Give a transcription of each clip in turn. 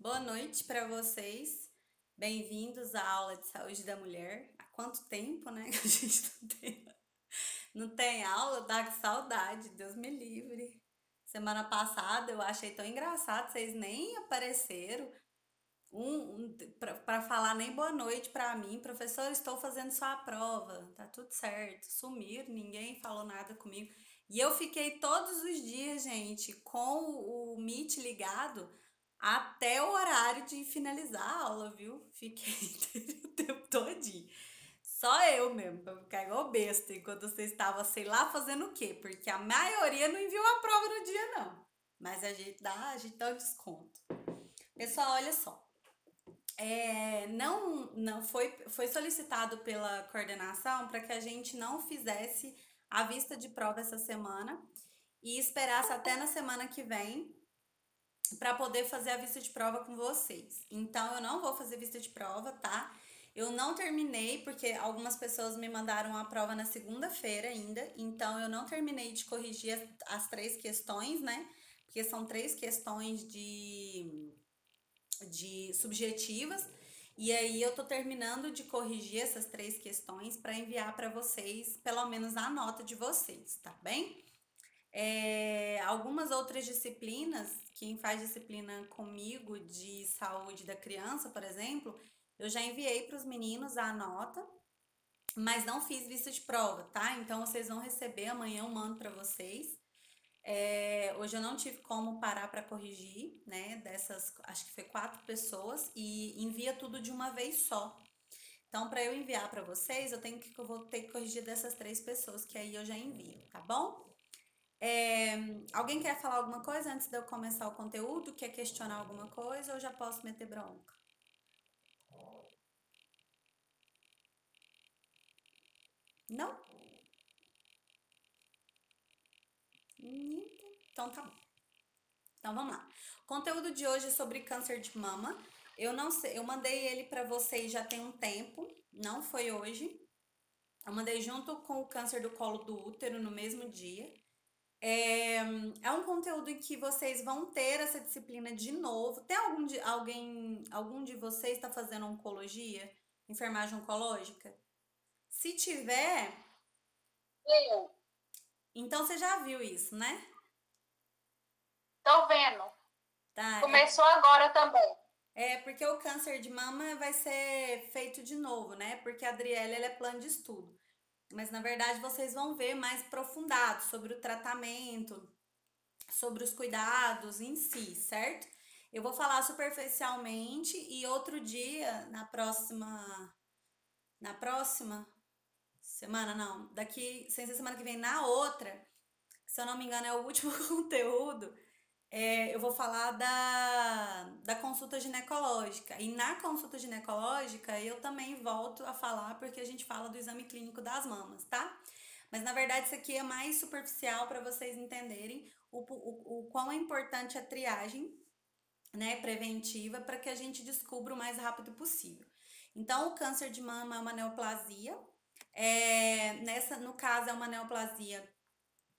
Boa noite para vocês. Bem-vindos à aula de saúde da mulher. Há quanto tempo, né, que a gente não tem aula? Dá que saudade, Deus me livre. Semana passada eu achei tão engraçado, vocês nem apareceram. Para falar nem boa noite para mim, professor, estou fazendo sua prova. Tá tudo certo. Sumiram, ninguém falou nada comigo. E eu fiquei todos os dias, gente, com o Meet ligado até o horário de finalizar a aula, viu? Fiquei o tempo todinho. Só eu mesmo, pra ficar igual besta, enquanto você estava, sei lá, fazendo o quê? Porque a maioria não enviou a prova no dia, não. Mas a gente dá um desconto. Pessoal, olha só. Não foi solicitado pela coordenação para que a gente não fizesse a vista de prova essa semana e esperasse até na semana que vem para poder fazer a vista de prova com vocês. Então eu não vou fazer vista de prova, tá? Eu não terminei porque algumas pessoas me mandaram a prova na segunda-feira ainda, então eu não terminei de corrigir as três questões, né? Porque são três questões de subjetivas. E aí eu tô terminando de corrigir essas três questões para enviar para vocês, pelo menos a nota de vocês, tá bem? Algumas outras disciplinas, quem faz disciplina comigo de saúde da criança, por exemplo, eu já enviei para os meninos a nota, mas não fiz vista de prova, tá? Então vocês vão receber amanhã, eu mando para vocês. Hoje eu não tive como parar para corrigir, né? Dessas, acho que foi 4 pessoas e envia tudo de uma vez só. Então, para eu enviar para vocês, eu vou ter que corrigir dessas 3 pessoas que aí eu já envio, tá bom? É, Alguém quer falar alguma coisa antes de eu começar o conteúdo? Quer questionar alguma coisa ou já posso meter bronca? Não? Então tá bom. Então vamos lá. O conteúdo de hoje é sobre câncer de mama. Eu não sei, eu mandei ele para vocês já tem um tempo, não foi hoje. Eu mandei junto com o câncer do colo do útero no mesmo dia. É um conteúdo em que vocês vão ter essa disciplina de novo. Tem algum de vocês está fazendo oncologia, enfermagem oncológica? Se tiver, Eu então você já viu isso, né? tô vendo. Tá, Começou agora também. porque o câncer de mama vai ser feito de novo, né? Porque a Adriele ela é plano de estudo. Mas na verdade vocês vão ver mais aprofundado sobre o tratamento, sobre os cuidados em si, certo? Eu vou falar superficialmente e outro dia, na próxima semana, não, daqui, sem ser semana que vem, na outra, se eu não me engano é o último conteúdo, eu vou falar da consulta ginecológica. E na consulta ginecológica eu também volto a falar porque a gente fala do exame clínico das mamas, tá? Mas na verdade isso aqui é mais superficial para vocês entenderem o quão é importante a triagem, né, preventiva para que a gente descubra o mais rápido possível. Então, o câncer de mama é uma neoplasia. No caso, é uma neoplasia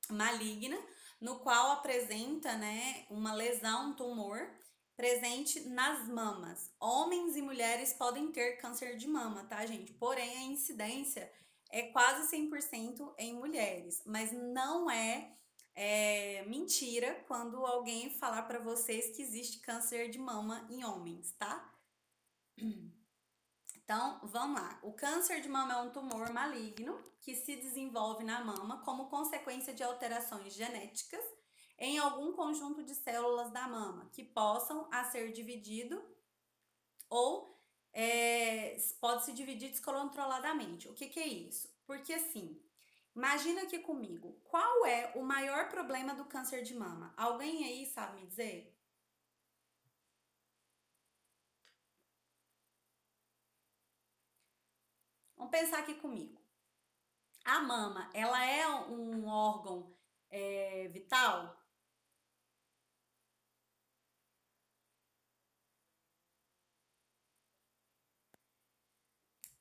maligna, no qual apresenta, né, uma lesão, um tumor presente nas mamas. Homens e mulheres podem ter câncer de mama, tá, gente? Porém, a incidência é quase 100% em mulheres, mas não é mentira quando alguém falar para vocês que existe câncer de mama em homens, tá? Então, vamos lá. O câncer de mama é um tumor maligno que se desenvolve na mama como consequência de alterações genéticas em algum conjunto de células da mama que possam a ser dividido ou pode se dividir descontroladamente. O que que é isso? Porque assim, imagina aqui comigo, qual é o maior problema do câncer de mama? Alguém aí sabe me dizer? Vamos pensar aqui comigo. A mama, ela é um órgão vital?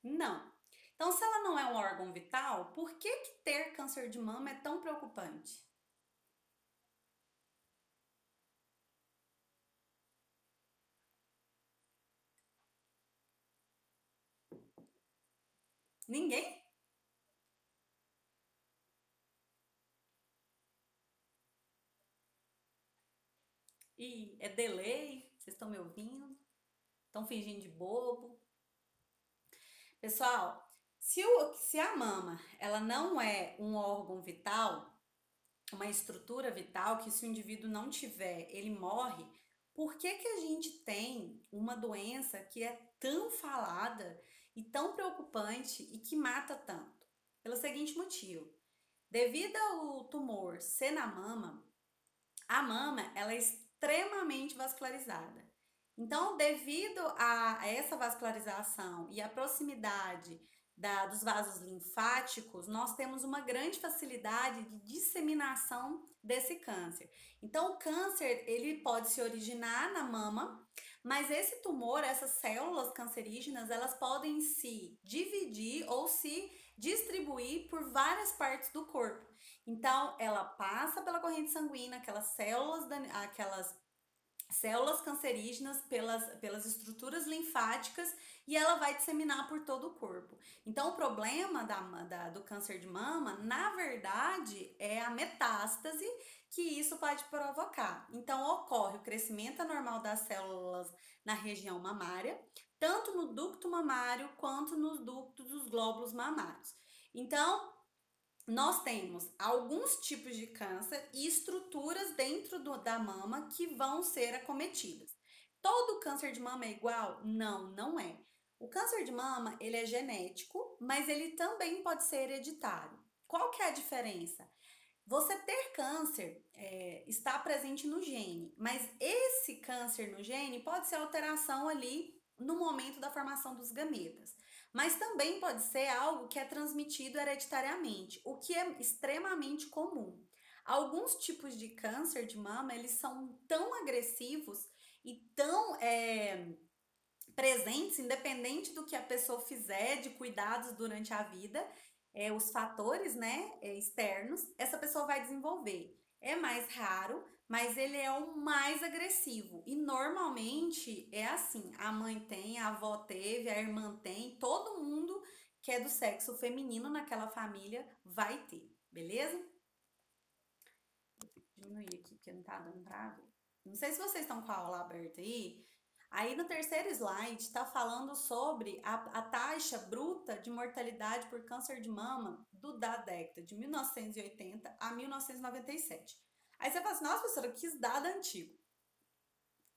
Não. Então, se ela não é um órgão vital, por que que ter câncer de mama é tão preocupante? Ninguém? Ih, é delay? Vocês estão me ouvindo? Estão fingindo de bobo? Pessoal, se a mama ela não é um órgão vital, uma estrutura vital, que se o indivíduo não tiver, ele morre, por que que a gente tem uma doença que é tão falada e tão preocupante e que mata tanto? Pelo seguinte motivo: devido ao tumor ser na mama, a mama ela é extremamente vascularizada. Então, devido a essa vascularização e a proximidade dos vasos linfáticos, nós temos uma grande facilidade de disseminação desse câncer. Então, o câncer ele pode se originar na mama, mas esse tumor, essas células cancerígenas, elas podem se dividir ou se distribuir por várias partes do corpo. Então, ela passa pela corrente sanguínea, aquelas células cancerígenas pelas estruturas linfáticas e ela vai disseminar por todo o corpo. Então, o problema do câncer de mama, na verdade, é a metástase que isso pode provocar. Então, ocorre o crescimento anormal das células na região mamária, tanto no ducto mamário quanto nos ductos dos glóbulos mamários. Então, nós temos alguns tipos de câncer e estruturas dentro da mama que vão ser acometidas. Todo câncer de mama é igual? Não, não é. O câncer de mama, ele é genético, mas ele também pode ser hereditário. Qual que é a diferença? Você ter câncer está presente no gene, mas esse câncer no gene pode ser alteração ali no momento da formação dos gametas. Mas também pode ser algo que é transmitido hereditariamente, o que é extremamente comum. Alguns tipos de câncer de mama, eles são tão agressivos e tão presentes, independente do que a pessoa fizer de cuidados durante a vida, os fatores, né, externos, essa pessoa vai desenvolver. É mais raro, mas ele é o mais agressivo. E normalmente é assim: a mãe tem, a avó teve, a irmã tem, todo mundo que é do sexo feminino naquela família vai ter, beleza? Vou diminuir aqui porque não tá dando pra ver. Não sei se vocês estão com a aula aberta aí. Aí no terceiro slide está falando sobre a taxa bruta de mortalidade por câncer de mama da década de 1980 a 1997. Aí você fala assim: nossa, professora, que dado antigo.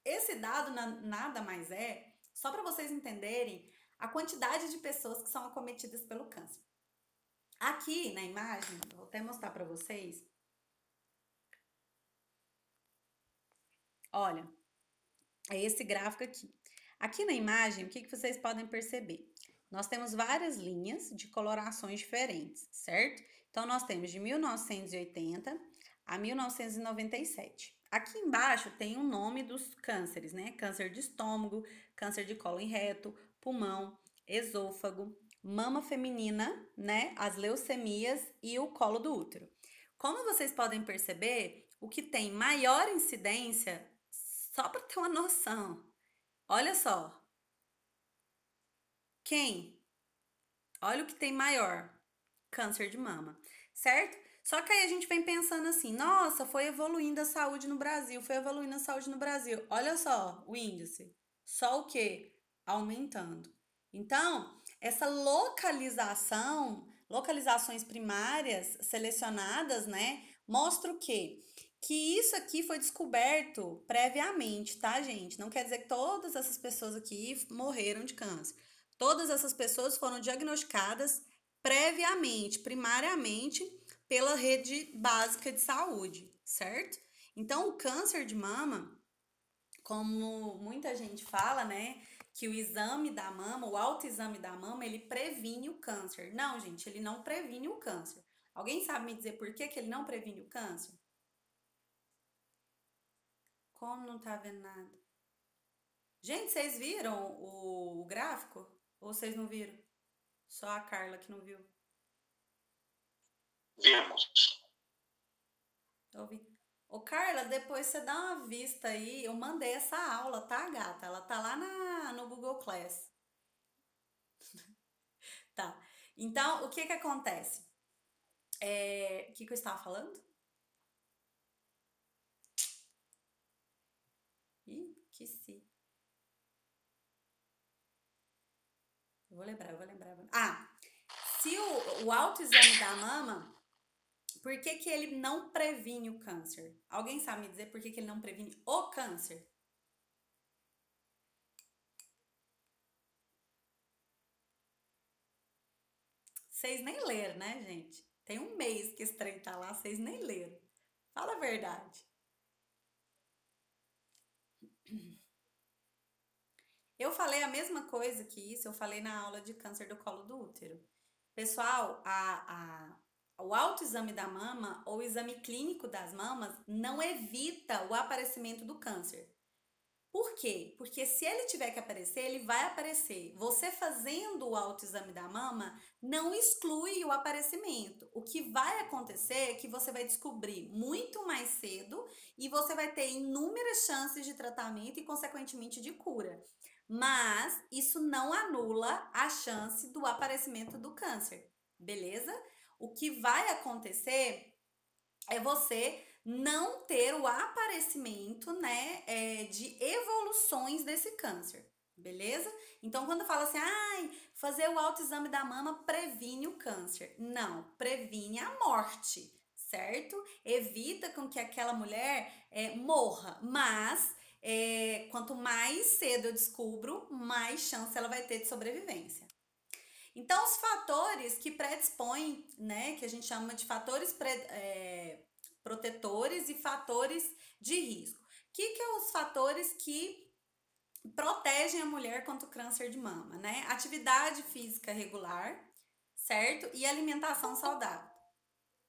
Esse dado nada mais é, só para vocês entenderem a quantidade de pessoas que são acometidas pelo câncer. Aqui na imagem, vou até mostrar para vocês. Olha, é esse gráfico aqui. Aqui na imagem, o que vocês podem perceber? Nós temos várias linhas de colorações diferentes, certo? Então, nós temos de 1980 a 1997. Aqui embaixo tem o nome dos cânceres, né? Câncer de estômago, câncer de cólon reto, pulmão, esôfago, mama feminina, né? As leucemias e o colo do útero. Como vocês podem perceber, o que tem maior incidência, só para ter uma noção, olha só. Quem? Olha o que tem maior. Câncer de mama, certo? Só que aí a gente vem pensando assim: nossa, foi evoluindo a saúde no Brasil, foi evoluindo a saúde no Brasil. Olha só o índice. Só o quê? Aumentando. Então, essa localizações primárias selecionadas, né, mostra o quê? Que isso aqui foi descoberto previamente, tá, gente? Não quer dizer que todas essas pessoas aqui morreram de câncer. Todas essas pessoas foram diagnosticadas previamente, primariamente, pela rede básica de saúde, certo? Então, o câncer de mama, como muita gente fala, né, que o exame da mama, o autoexame da mama, ele previne o câncer. Não, gente, ele não previne o câncer. Alguém sabe me dizer por que ele não previne o câncer? Como não tá vendo nada? Gente, vocês viram o gráfico? Ou vocês não viram? Só a Carla que não viu. Vimos. Ouvi. Ô, Carla, depois você dá uma vista aí. Eu mandei essa aula, tá, gata? Ela tá lá no Google Class. Tá. Então, o que que acontece? O que que eu estava falando? Ih, esqueci. Eu vou lembrar, eu vou lembrar. Ah, se o autoexame da mama, por que que ele não previne o câncer? Alguém sabe me dizer por que que ele não previne o câncer? Vocês nem leram, né, gente? Tem um mês que esse trem tá lá, vocês nem leram. Fala a verdade. Eu falei a mesma coisa que isso, eu falei na aula de câncer do colo do útero. Pessoal, o autoexame da mama ou o exame clínico das mamas não evita o aparecimento do câncer. Por quê? Porque se ele tiver que aparecer, ele vai aparecer. Você fazendo o autoexame da mama não exclui o aparecimento. O que vai acontecer é que você vai descobrir muito mais cedo e você vai ter inúmeras chances de tratamento e, consequentemente, de cura. Mas isso não anula a chance do aparecimento do câncer, beleza? O que vai acontecer é você não ter o aparecimento, né, de evoluções desse câncer, beleza? Então, quando fala assim, ai, fazer o autoexame da mama previne o câncer. Não, previne a morte, certo? Evita com que aquela mulher morra, mas quanto mais cedo eu descubro, mais chance ela vai ter de sobrevivência. Então, os fatores que predispõem, né, que a gente chama de fatores protetores e fatores de risco. O que são os fatores que protegem a mulher contra o câncer de mama, né? Atividade física regular, certo? E alimentação saudável.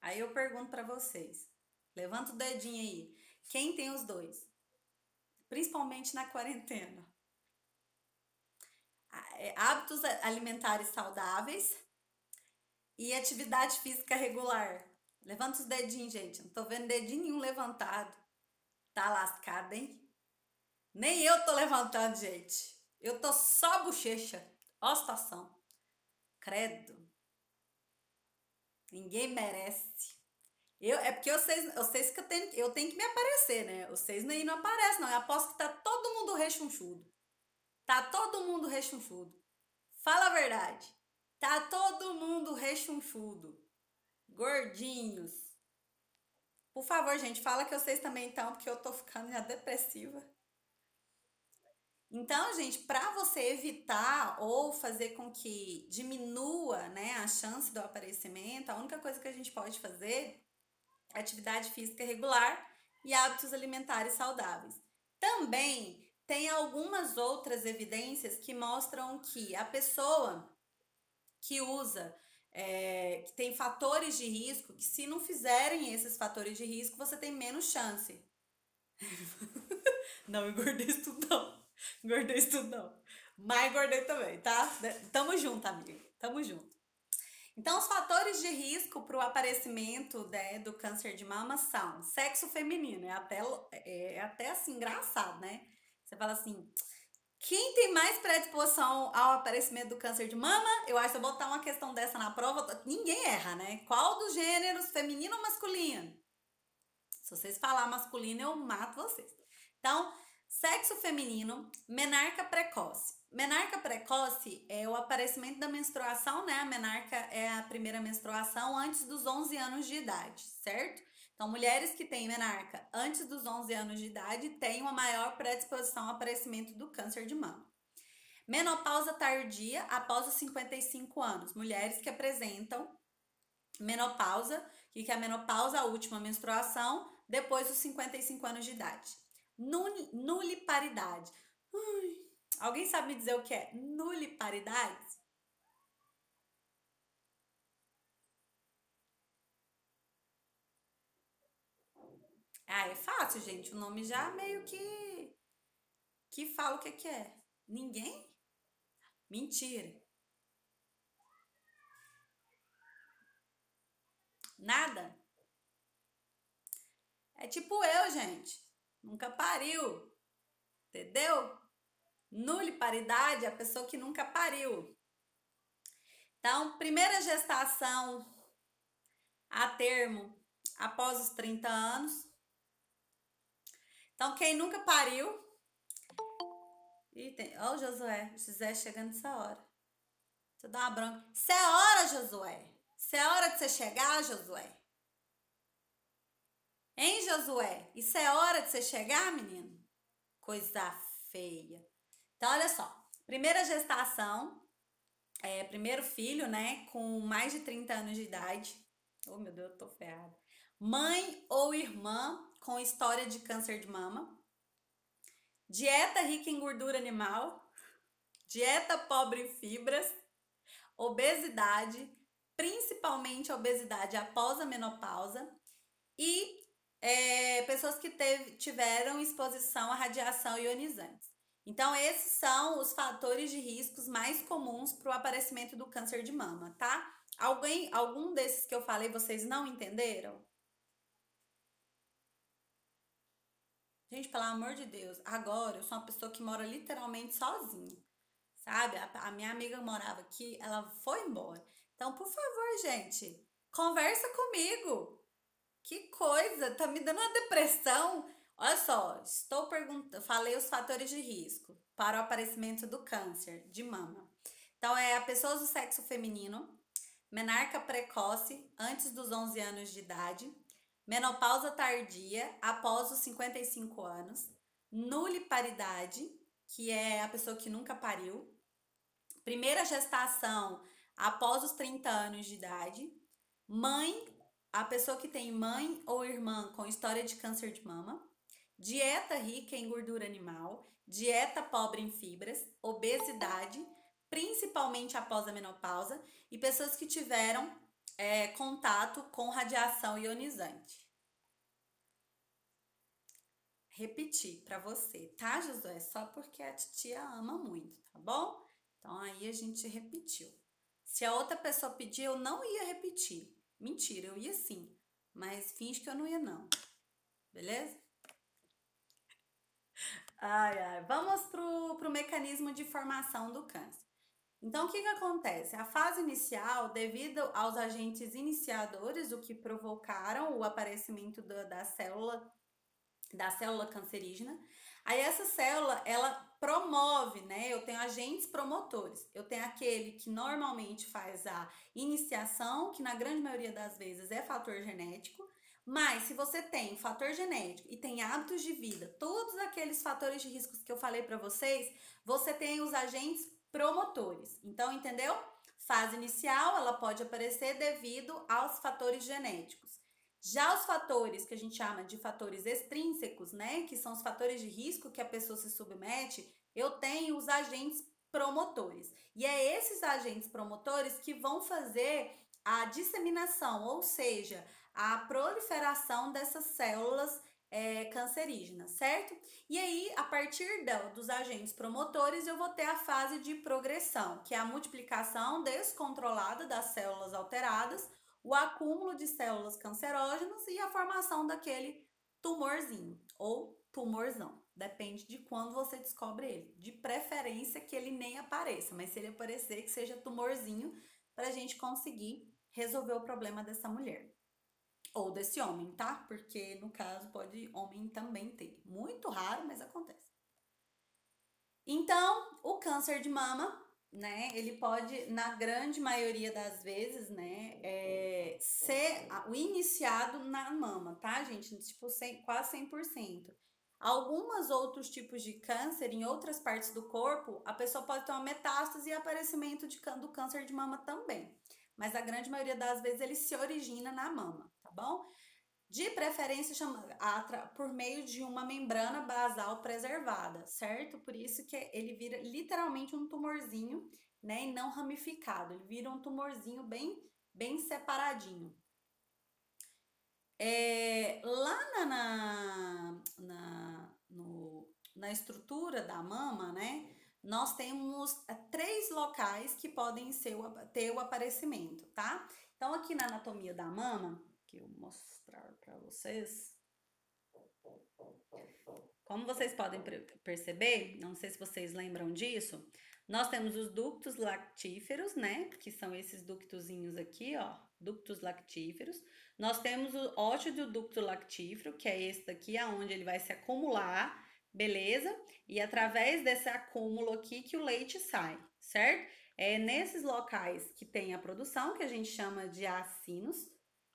Aí eu pergunto para vocês, levanta o dedinho aí, quem tem os dois? Principalmente na quarentena. Hábitos alimentares saudáveis e atividade física regular. Levanta os dedinhos, gente. Não tô vendo dedinho nenhum levantado. Tá lascado, hein? Nem eu tô levantando, gente. Eu tô só bochecha. Ó a situação. Credo. Ninguém merece. É porque vocês que eu tenho que me aparecer, né? Vocês aí não aparecem, não. Eu aposto que tá todo mundo rechonchudo. Tá todo mundo rechonchudo. Fala a verdade. Tá todo mundo rechonchudo. Gordinhos. Por favor, gente, fala que vocês também estão, porque eu tô ficando já depressiva. Então, gente, para você evitar ou fazer com que diminua, né, a chance do aparecimento, a única coisa que a gente pode fazer é atividade física regular e hábitos alimentares saudáveis. Também tem algumas outras evidências que mostram que a pessoa que usa, que tem fatores de risco, que se não fizerem esses fatores de risco, você tem menos chance. Não engordei isso tudo, não. Engordei isso tudo, não. Mas engordei também, tá? Tamo junto, amiga. Tamo junto. Então, os fatores de risco para o aparecimento, né, do câncer de mama são sexo feminino. É até assim, engraçado, né? Você fala assim, quem tem mais predisposição ao aparecimento do câncer de mama? Eu acho que se eu botar uma questão dessa na prova, ninguém erra, né? Qual dos gêneros, feminino ou masculino? Se vocês falar masculino, eu mato vocês. Então, sexo feminino, menarca precoce. Menarca precoce é o aparecimento da menstruação, né? A menarca é a primeira menstruação antes dos 11 anos de idade, certo? Então, mulheres que têm menarca antes dos 11 anos de idade têm uma maior predisposição ao aparecimento do câncer de mama. Menopausa tardia após os 55 anos. Mulheres que apresentam menopausa, que é a menopausa, a última menstruação, depois dos 55 anos de idade. Nuliparidade. Alguém sabe me dizer o que é nuliparidade? Ah, é fácil, gente. O nome já meio que fala o que é. Ninguém? Mentira. Nada? É tipo eu, gente. Nunca pariu. Entendeu? Nuliparidade é a pessoa que nunca pariu. Então, primeira gestação a termo após os 30 anos. Então, quem nunca pariu. Ó, o José chegando essa hora. Você dá uma bronca. Isso é hora, Josué. Isso é hora de você chegar, Josué. Hein, Josué? Isso é hora de você chegar, menino? Coisa feia. Então, olha só. Primeira gestação, primeiro filho, né? Com mais de 30 anos de idade. Oh, meu Deus, eu tô ferrada. Mãe ou irmã com história de câncer de mama. Dieta rica em gordura animal. Dieta pobre em fibras. Obesidade, principalmente obesidade após a menopausa. E pessoas que tiveram exposição à radiação ionizante. Então, esses são os fatores de riscos mais comuns para o aparecimento do câncer de mama, tá? Algum desses que eu falei vocês não entenderam? Gente, pelo amor de Deus, agora eu sou uma pessoa que mora literalmente sozinha, sabe? A minha amiga morava aqui, ela foi embora. Então, por favor, gente, conversa comigo. Que coisa, tá me dando uma depressão. Olha só, estou perguntando, falei os fatores de risco para o aparecimento do câncer de mama. Então, a pessoas do sexo feminino, menarca precoce antes dos 11 anos de idade, menopausa tardia após os 55 anos, nuliparidade, que é a pessoa que nunca pariu, primeira gestação após os 30 anos de idade, a pessoa que tem mãe ou irmã com história de câncer de mama, dieta rica em gordura animal, dieta pobre em fibras, obesidade, principalmente após a menopausa, e pessoas que tiveram contato com radiação ionizante. Repetir para você, tá, Josué? Só porque a titia ama muito, tá bom? Então aí a gente repetiu. Se a outra pessoa pedir, eu não ia repetir. Mentira, eu ia sim, mas finge que eu não ia não. Beleza? Vamos pro mecanismo de formação do câncer. Então, o que acontece? A fase inicial, devido aos agentes iniciadores, o que provocaram o aparecimento da célula cancerígena, aí essa célula, ela promove, né? Eu tenho agentes promotores. Eu tenho aquele que normalmente faz a iniciação, que na grande maioria das vezes é fator genético, mas se você tem fator genético e tem hábitos de vida, todos aqueles fatores de riscos que eu falei para vocês, você tem os agentes promotores. Então, entendeu? Fase inicial, ela pode aparecer devido aos fatores genéticos. Já os fatores que a gente chama de fatores extrínsecos, né, que são os fatores de risco que a pessoa se submete, eu tenho os agentes promotores. E é esses agentes promotores que vão fazer a disseminação, ou seja, a proliferação dessas células cancerígenas, certo? E aí, a partir dos agentes promotores, eu vou ter a fase de progressão, que é a multiplicação descontrolada das células alteradas, o acúmulo de células cancerógenas e a formação daquele tumorzinho ou tumorzão. Depende de quando você descobre ele. De preferência que ele nem apareça, mas se ele aparecer, que seja tumorzinho, para a gente conseguir resolver o problema dessa mulher. Ou desse homem, tá? Porque no caso pode homem também ter. Muito raro, mas acontece. Então, o câncer de mama, né? Ele pode, na grande maioria das vezes, né? Ser o iniciado na mama, tá, gente? Tipo, quase 100%. Alguns outros tipos de câncer em outras partes do corpo, a pessoa pode ter uma metástase e aparecimento do câncer de mama também. Mas a grande maioria das vezes ele se origina na mama, tá bom? De preferência por meio de uma membrana basal preservada, certo? Por isso que ele vira literalmente um tumorzinho, né? E não ramificado, ele vira um tumorzinho bem separadinho. Lá na estrutura da mama, né? Nós temos 3 locais que podem ter o aparecimento, tá? Então, aqui na anatomia da mama, que eu vou mostrar para vocês. como vocês podem perceber, não sei se vocês lembram disso, nós temos os ductos lactíferos, né? Que são esses ductozinhos aqui, ó, ductos lactíferos. Nós temos o ótido ducto lactífero, que é esse daqui, aonde ele vai se acumular, beleza? E através desse acúmulo aqui que o leite sai, certo? É nesses locais que tem a produção, que a gente chama de acinos,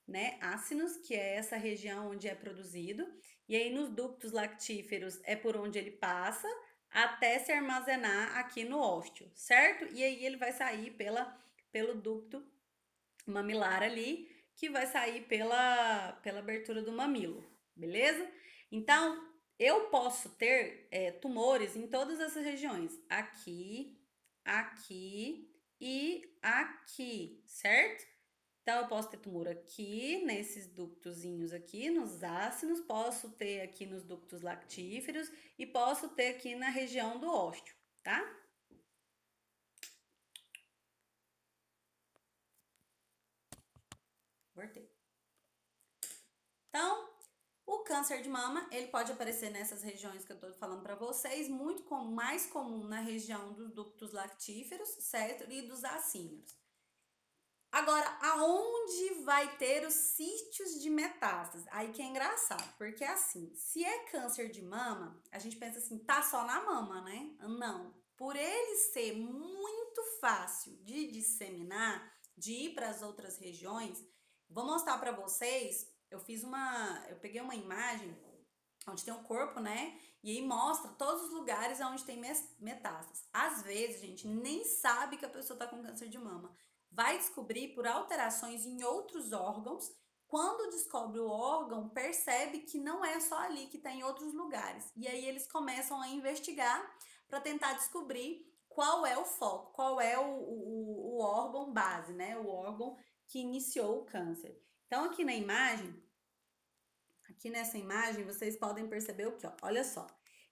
né? Ácinos, que é essa região onde é produzido. E aí nos ductos lactíferos é por onde ele passa até se armazenar aqui no ósteo, certo? E aí ele vai sair pelo ducto mamilar ali, que vai sair pela abertura do mamilo, beleza? Então, eu posso ter tumores em todas essas regiões, aqui, aqui e aqui, certo? Então, eu posso ter tumor aqui, nesses ductozinhos aqui, nos ácidos, posso ter aqui nos ductos lactíferos e posso ter aqui na região do ósteo, tá? Voltei. Então, o câncer de mama, ele pode aparecer nessas regiões que eu tô falando para vocês, muito mais comum na região dos ductos lactíferos, certo? E dos acíneos. Agora, aonde vai ter os sítios de metástase? Aí que é engraçado, porque assim, se é câncer de mama, a gente pensa assim, tá só na mama, né? Não. Por ele ser muito fácil de disseminar, de ir para as outras regiões, vou mostrar para vocês. Eu peguei uma imagem onde tem um corpo, né? E aí mostra todos os lugares onde tem metástase. Às vezes, a gente nem sabe que a pessoa tá com câncer de mama. Vai descobrir por alterações em outros órgãos. Quando descobre o órgão, percebe que não é só ali, que está em outros lugares. E aí eles começam a investigar para tentar descobrir qual é o foco, qual é o órgão base, né? O órgão que iniciou o câncer. Então, aqui nessa imagem, vocês podem perceber o que, ó, olha só.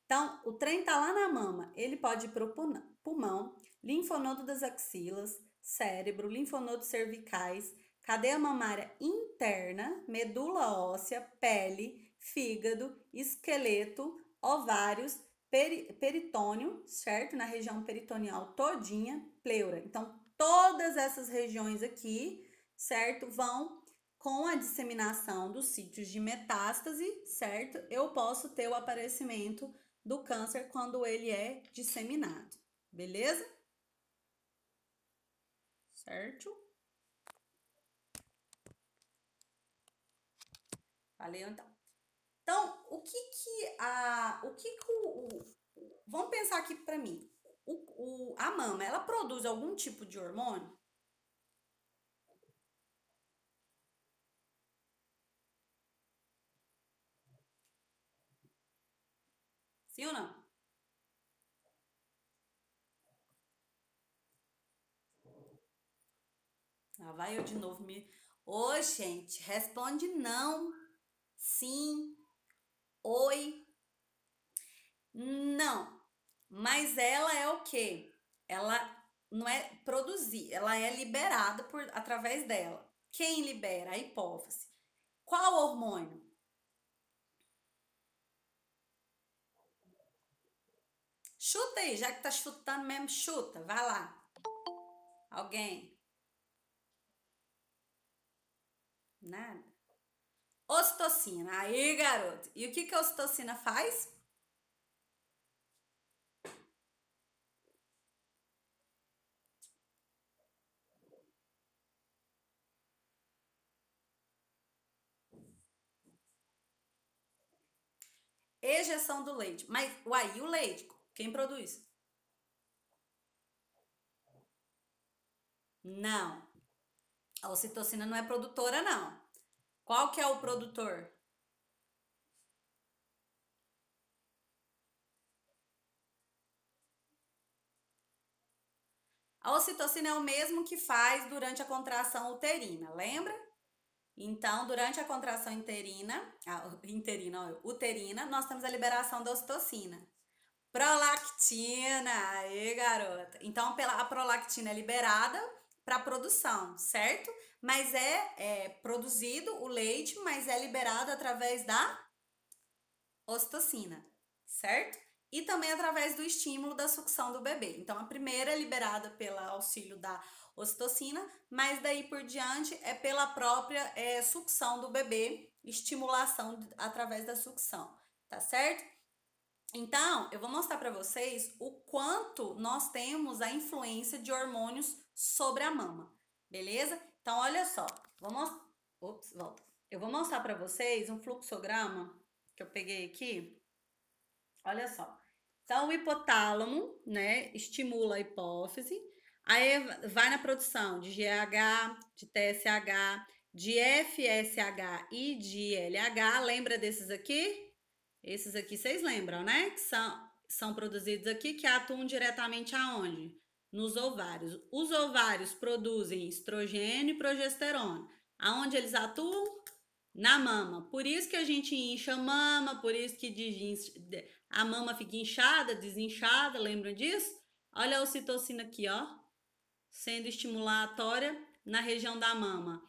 Então, o trem tá lá na mama, ele pode ir pro pulmão, linfonodo das axilas, cérebro, linfonodos cervicais, cadeia mamária interna, medula óssea, pele, fígado, esqueleto, ovários, peritônio, certo? Na região peritoneal todinha, pleura. Então, todas essas regiões aqui, certo? Vão com a disseminação dos sítios de metástase, certo? Eu posso ter o aparecimento do câncer quando ele é disseminado, beleza? Certo? Valeu então. Então, vamos pensar aqui para mim. A mama, ela produz algum tipo de hormônio? Sim ou não? Lá vai eu de novo me. Ô, gente, responde não, sim, oi. Não, mas ela é o quê? Ela não é produzir, ela é liberada através dela. Quem libera? A hipófise. Qual hormônio? Chuta aí, já que tá chutando mesmo, chuta, vai lá. Alguém? Nada. Ocitocina. Aí, garoto. E o que a ocitocina faz? Ejeção do leite. Mas, uai, e o leite? Quem produz? Não. A ocitocina não é produtora, não. Qual que é o produtor? A ocitocina é o mesmo que faz durante a contração uterina, lembra? Então, durante a contração uterina, nós temos a liberação da ocitocina. Prolactina, aí garota. Então, a prolactina é liberada para produção, certo? Mas é produzido o leite, mas é liberado através da ocitocina, certo? E também através do estímulo da sucção do bebê. Então, a primeira é liberada pelo auxílio da ocitocina, mas daí por diante é pela própria sucção do bebê, estimulação através da sucção, tá certo? Então, eu vou mostrar para vocês o quanto nós temos a influência de hormônios sobre a mama, beleza? Então, olha só, volta. Eu vou mostrar para vocês um fluxograma que eu peguei aqui. Olha só. Então, o hipotálamo, né, estimula a hipófise, aí vai na produção de GH, de TSH, de FSH e de LH. Lembra desses aqui? Esses aqui vocês lembram, né? Que são produzidos aqui, que atuam diretamente aonde? Nos ovários. Os ovários produzem estrogênio e progesterona. Aonde eles atuam? Na mama. Por isso que a gente incha a mama, por isso que a mama fica inchada, desinchada, lembram disso? Olha a ocitocina aqui, ó, sendo estimulatória na região da mama.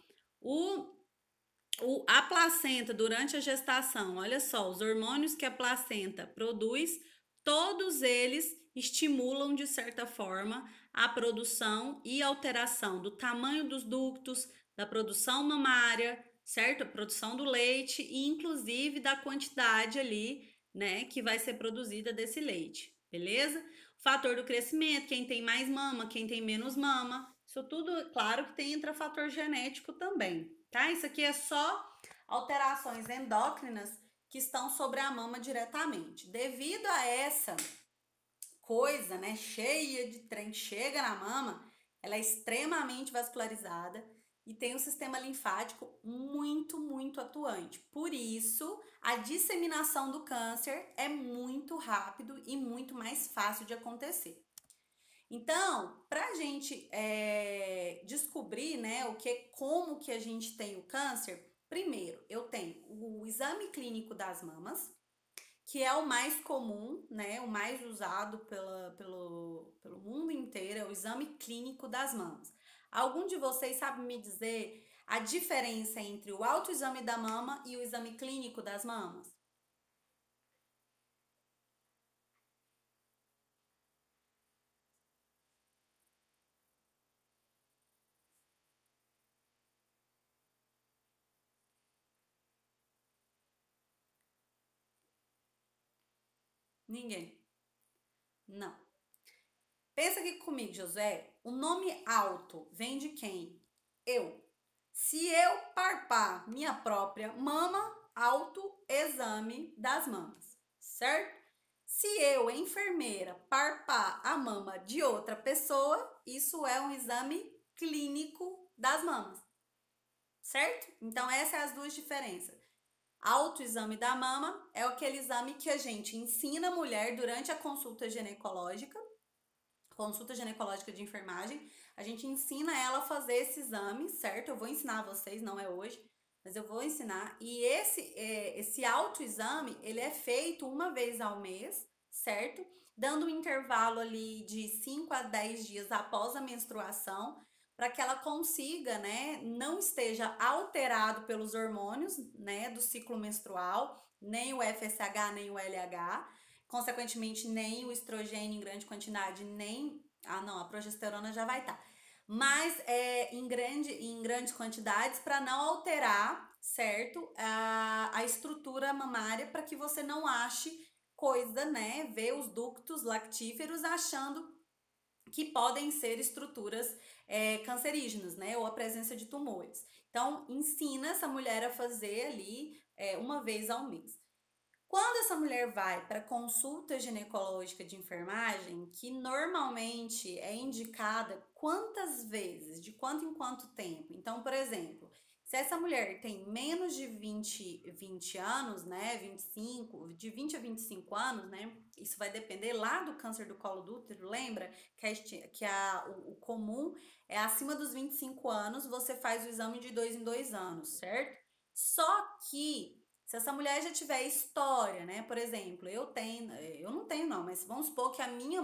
A placenta, durante a gestação, olha só, os hormônios que a placenta produz, todos eles estimulam, de certa forma, a produção e alteração do tamanho dos ductos, da produção mamária, certo? A produção do leite e, inclusive, da quantidade ali, né, que vai ser produzida desse leite, beleza? O fator do crescimento, quem tem mais mama, quem tem menos mama, isso tudo, claro que tem intrafator genético também, tá? Isso aqui é só alterações endócrinas que estão sobre a mama diretamente. Devido a essa coisa, né, cheia de trem que chega na mama, ela é extremamente vascularizada e tem um sistema linfático muito atuante. Por isso, a disseminação do câncer é muito rápido e muito mais fácil de acontecer. Então, para a gente descobrir, né, como que a gente tem o câncer, primeiro eu tenho o exame clínico das mamas, que é o mais comum, né, o mais usado pelo mundo inteiro, é o exame clínico das mamas. Algum de vocês sabe me dizer a diferença entre o autoexame da mama e o exame clínico das mamas? Ninguém. Não. Pensa aqui comigo, José. O nome auto vem de quem? Eu. Se eu parpar minha própria mama, autoexame das mamas, certo? Se eu, enfermeira, parpar a mama de outra pessoa, isso é um exame clínico das mamas, certo? Então, essas são as duas diferenças. Autoexame da mama é aquele exame que a gente ensina a mulher durante a consulta ginecológica de enfermagem, a gente ensina ela a fazer esse exame, certo? Eu vou ensinar a vocês, não é hoje, mas eu vou ensinar. E esse autoexame, ele é feito uma vez ao mês, certo? Dando um intervalo ali de 5 a 10 dias após a menstruação, para que ela consiga, né, não esteja alterado pelos hormônios, né, do ciclo menstrual, nem o FSH, nem o LH, consequentemente, nem o estrogênio em grande quantidade, nem. Ah, não, a progesterona já vai estar. Tá. Mas em grandes quantidades para não alterar, certo? A estrutura mamária para que você não ache coisa, né? Ver os ductos lactíferos achando que podem ser estruturas cancerígenas, né? Ou a presença de tumores. Então, ensina essa mulher a fazer ali uma vez ao mês. Quando essa mulher vai para consulta ginecológica de enfermagem, que normalmente é indicada quantas vezes, de quanto em quanto tempo? Então, por exemplo, se essa mulher tem menos de 20 anos, né, 25, de 20 a 25 anos, né, isso vai depender lá do câncer do colo do útero, lembra o comum é acima dos 25 anos, você faz o exame de 2 em 2 anos, certo? Só que se essa mulher já tiver história, né? Por exemplo, eu não tenho não, mas vamos supor que a minha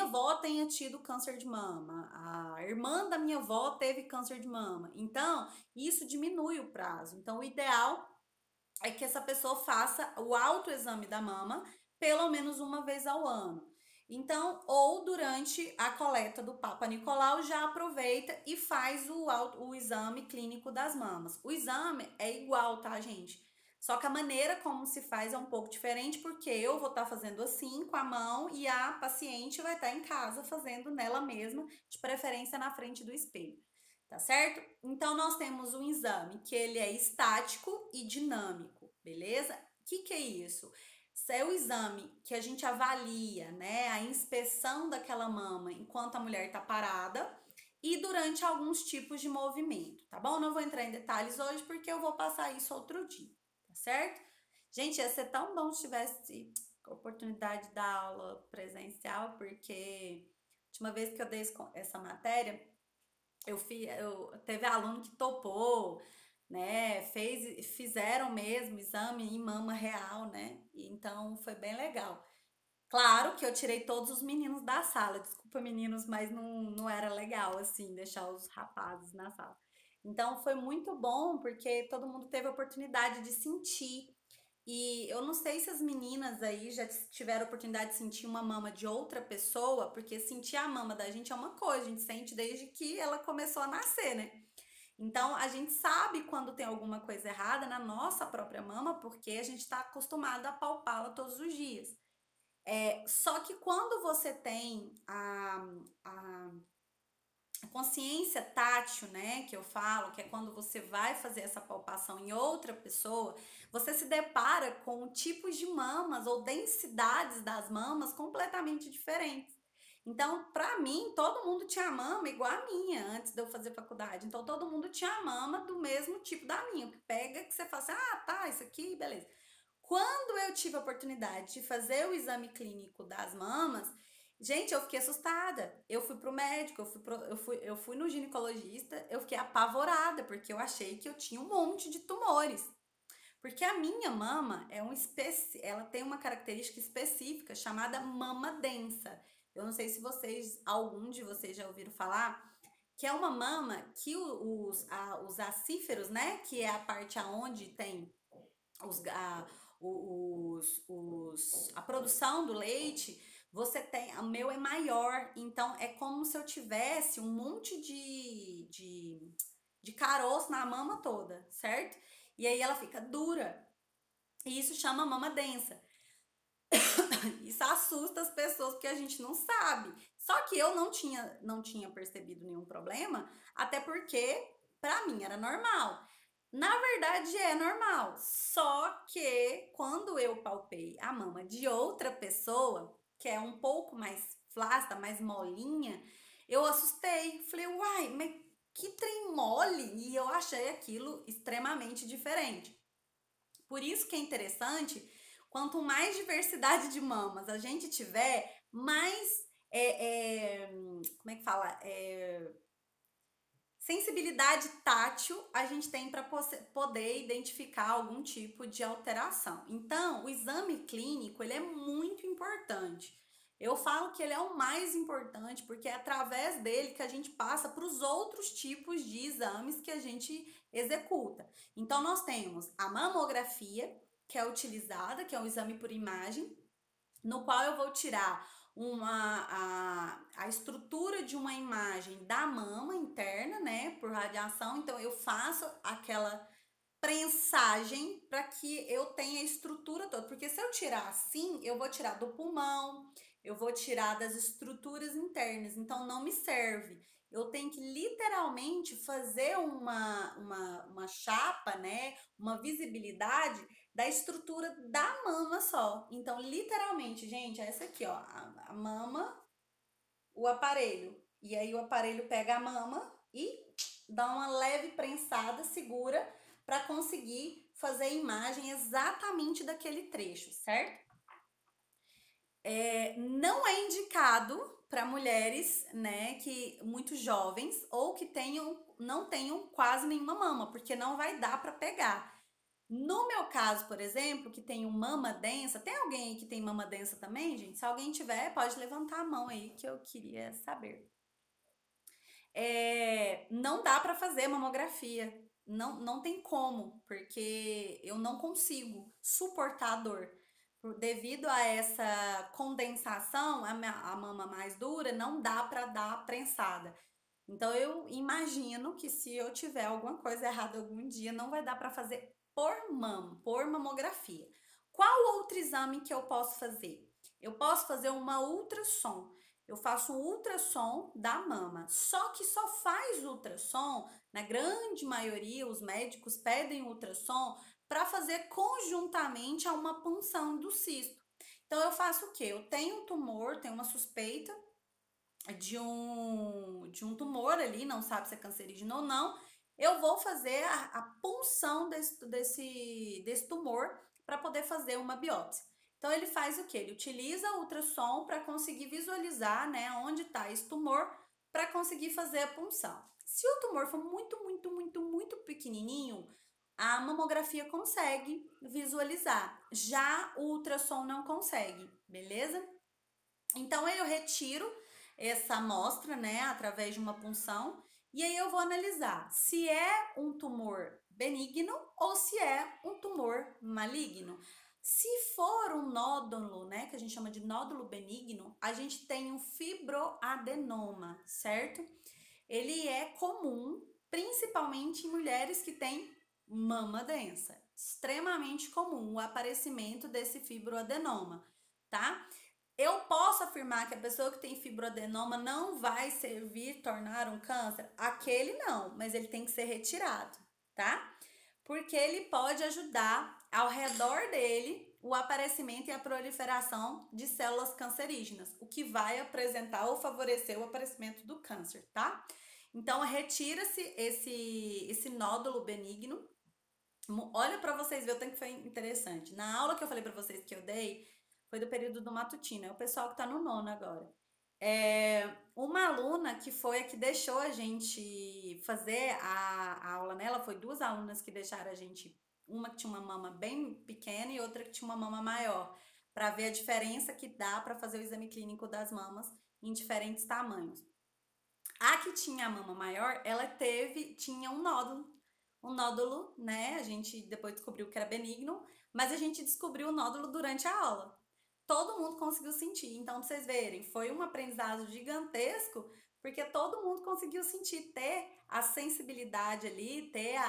avó tenha tido câncer de mama, a irmã da minha avó teve câncer de mama. Então, isso diminui o prazo. Então, o ideal é que essa pessoa faça o autoexame da mama pelo menos uma vez ao ano. Então, ou durante a coleta do Papa Nicolau, já aproveita e faz o exame clínico das mamas. O exame é igual, tá, gente? Só que a maneira como se faz é um pouco diferente, porque eu vou estar fazendo assim com a mão e a paciente vai estar em casa fazendo nela mesma, de preferência na frente do espelho, tá certo? Então, nós temos um exame que ele é estático e dinâmico, beleza? O que é isso? Isso é o exame que a gente avalia, né, a inspeção daquela mama enquanto a mulher está parada e durante alguns tipos de movimento, tá bom? Não vou entrar em detalhes hoje porque eu vou passar isso outro dia, tá certo? Gente, ia ser tão bom se tivesse oportunidade de dar aula presencial, porque a última vez que eu dei essa matéria, teve aluno que topou, né? Fizeram mesmo exame em mama real, né? Então foi bem legal. Claro que eu tirei todos os meninos da sala. Desculpa, meninos, mas não era legal assim deixar os rapazes na sala. Então foi muito bom porque todo mundo teve a oportunidade de sentir. E eu não sei se as meninas aí já tiveram a oportunidade de sentir uma mama de outra pessoa, porque sentir a mama da gente é uma coisa, a gente sente desde que ela começou a nascer, né? Então, a gente sabe quando tem alguma coisa errada na nossa própria mama, porque a gente está acostumado a palpá-la todos os dias. Só que quando você tem a consciência tátil, né, que eu falo, que é quando você vai fazer essa palpação em outra pessoa, você se depara com tipos de mamas ou densidades das mamas completamente diferentes. Então, para mim, todo mundo tinha mama igual a minha antes de eu fazer faculdade. Então, todo mundo tinha a mama do mesmo tipo da minha. Que pega que você fala assim, ah, tá, isso aqui, beleza. Quando eu tive a oportunidade de fazer o exame clínico das mamas, gente, eu fiquei assustada. Eu fui pro médico, eu fui no ginecologista, eu fiquei apavorada, porque eu achei que eu tinha um monte de tumores. Porque a minha mama ela tem uma característica específica chamada mama densa. Eu não sei se algum de vocês já ouviram falar, que é uma mama que os acíferos, né, que é a parte aonde tem os, a, a produção do leite, o meu é maior, então é como se eu tivesse um monte de caroço na mama toda, certo? E aí ela fica dura, e isso chama mama densa. Isso assusta as pessoas porque a gente não sabe. Só que eu não tinha percebido nenhum problema, até porque para mim era normal. Na verdade é normal, só que quando eu palpei a mama de outra pessoa, que é um pouco mais flácida, mais molinha, eu assustei. Falei, uai, mas que trem mole! E eu achei aquilo extremamente diferente. Por isso que é interessante, quanto mais diversidade de mamas a gente tiver, mais como é que fala? Sensibilidade tátil a gente tem para poder identificar algum tipo de alteração. Então, o exame clínico ele é muito importante. Eu falo que ele é o mais importante porque é através dele que a gente passa para os outros tipos de exames que a gente executa. Então, nós temos a mamografia, que é utilizada, que é um exame por imagem, no qual eu vou tirar a estrutura de uma imagem da mama interna, né, por radiação. Então, eu faço aquela prensagem para que eu tenha a estrutura toda. Porque se eu tirar assim, eu vou tirar do pulmão, eu vou tirar das estruturas internas. Então, não me serve. Eu tenho que literalmente fazer uma chapa, né? Uma visibilidade da estrutura da mama só. Então, literalmente, gente, é essa aqui, ó. A mama, o aparelho. E aí o aparelho pega a mama e dá uma leve prensada, segura, para conseguir fazer a imagem exatamente daquele trecho, certo? Não é indicado para mulheres, né, que muito jovens ou que não tenham quase nenhuma mama, porque não vai dar para pegar. No meu caso, por exemplo, que tenho mama densa, tem alguém aí que tem mama densa também, gente? Se alguém tiver, pode levantar a mão aí que eu queria saber. Não dá para fazer mamografia. Não tem como, porque eu não consigo suportar a dor. devido a essa condensação, a mama mais dura, não dá para dar prensada. Então eu imagino que se eu tiver alguma coisa errada algum dia, não vai dar para fazer por mamografia. Qual outro exame que eu posso fazer? Eu posso fazer uma ultrassom. Eu faço um ultrassom da mama. Só que só faz ultrassom, na grande maioria, os médicos pedem ultrassom para fazer conjuntamente a uma punção do cisto. Então eu faço o quê? Eu tenho um tumor, tenho uma suspeita de um tumor ali, não sabe se é cancerígeno ou não, eu vou fazer a punção desse tumor para poder fazer uma biópsia. Então ele faz o que? Ele utiliza o ultrassom para conseguir visualizar, né, onde está esse tumor para conseguir fazer a punção. Se o tumor for muito pequenininho, a mamografia consegue visualizar, já o ultrassom não consegue, beleza? Então eu retiro essa amostra, né, através de uma punção, e aí eu vou analisar se é um tumor benigno ou se é um tumor maligno. Se for um nódulo, né, que a gente chama de nódulo benigno, a gente tem um fibroadenoma, certo? Ele é comum, principalmente em mulheres que têm mama densa. Extremamente comum o aparecimento desse fibroadenoma, tá? Eu posso afirmar que a pessoa que tem fibroadenoma não vai servir tornar um câncer? Aquele não, mas ele tem que ser retirado, tá? Porque ele pode ajudar ao redor dele o aparecimento e a proliferação de células cancerígenas, o que vai apresentar ou favorecer o aparecimento do câncer, tá? Então, retira-se esse nódulo benigno. Olha para vocês verem o tanto que foi interessante. Na aula que eu falei para vocês que eu dei, foi do período do matutino, é o pessoal que está no nono agora. Uma aluna que foi a que deixou a gente fazer a aula nela, foi duas alunas que deixaram a gente, uma que tinha uma mama bem pequena e outra que tinha uma mama maior, para ver a diferença que dá para fazer o exame clínico das mamas em diferentes tamanhos. A que tinha a mama maior, ela tinha um nódulo, né? A gente depois descobriu que era benigno, mas a gente descobriu o nódulo durante a aula. Todo mundo conseguiu sentir. Então, pra vocês verem, foi um aprendizado gigantesco, porque todo mundo conseguiu sentir, ter a sensibilidade ali, ter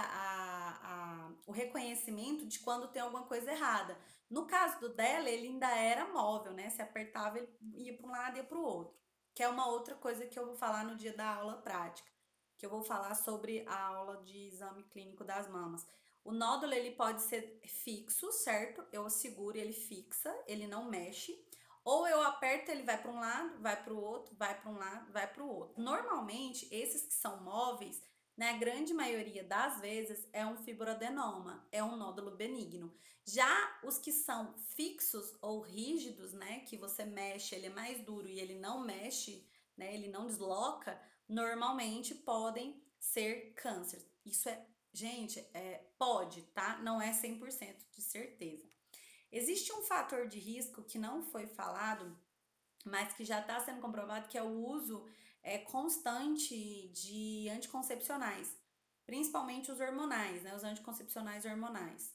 o reconhecimento de quando tem alguma coisa errada. No caso do dela, ele ainda era móvel, né? Se apertava, ele ia para um lado e ia para o outro. Que é uma outra coisa que eu vou falar no dia da aula prática, que eu vou falar sobre a aula de exame clínico das mamas. O nódulo, ele pode ser fixo, certo? Eu seguro, ele fixa, ele não mexe. Ou eu aperto, ele vai para um lado, vai para o outro, vai para um lado, vai para o outro. Normalmente, esses que são móveis, na grande maioria das vezes, é um fibroadenoma, é um nódulo benigno. Já os que são fixos ou rígidos, né, que você mexe, ele é mais duro e ele não mexe, né, ele não desloca, normalmente podem ser câncer. Isso é, gente, pode, tá? Não é 100% de certeza. Existe um fator de risco que não foi falado, mas que já está sendo comprovado, que é o uso constante de anticoncepcionais, principalmente os hormonais, né? Os anticoncepcionais hormonais,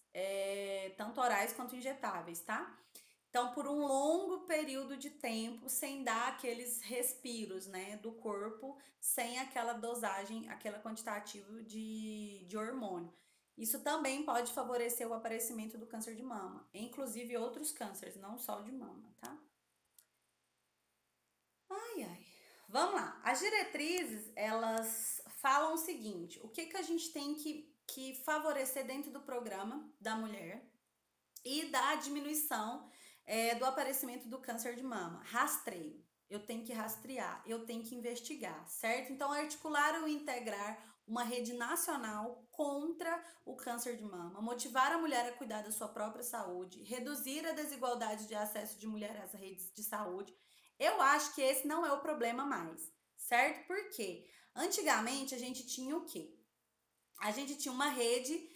tanto orais quanto injetáveis, tá? Então, por um longo período de tempo, sem dar aqueles respiros, né, do corpo, sem aquela dosagem, aquela quantitativa de hormônio. Isso também pode favorecer o aparecimento do câncer de mama, inclusive outros cânceres, não só o de mama, tá? Ai, ai. Vamos lá. As diretrizes, elas falam o seguinte: o que a gente tem que favorecer dentro do programa da mulher e da diminuição do aparecimento do câncer de mama. Rastreio. Eu tenho que rastrear, eu tenho que investigar, certo? Então, articular ou integrar uma rede nacional contra o câncer de mama, motivar a mulher a cuidar da sua própria saúde, reduzir a desigualdade de acesso de mulher às redes de saúde. Eu acho que esse não é o problema mais, certo? Porque antigamente a gente tinha o quê? A gente tinha uma rede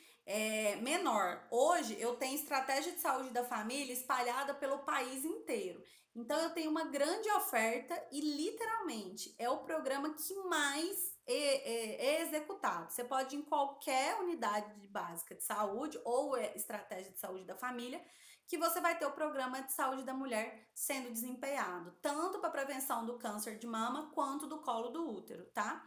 menor. Hoje eu tenho estratégia de saúde da família espalhada pelo país inteiro. Então eu tenho uma grande oferta e literalmente é o programa que mais é executado. Você pode ir em qualquer unidade básica de saúde ou estratégia de saúde da família que você vai ter o programa de saúde da mulher sendo desempenhado, tanto para prevenção do câncer de mama quanto do colo do útero, tá?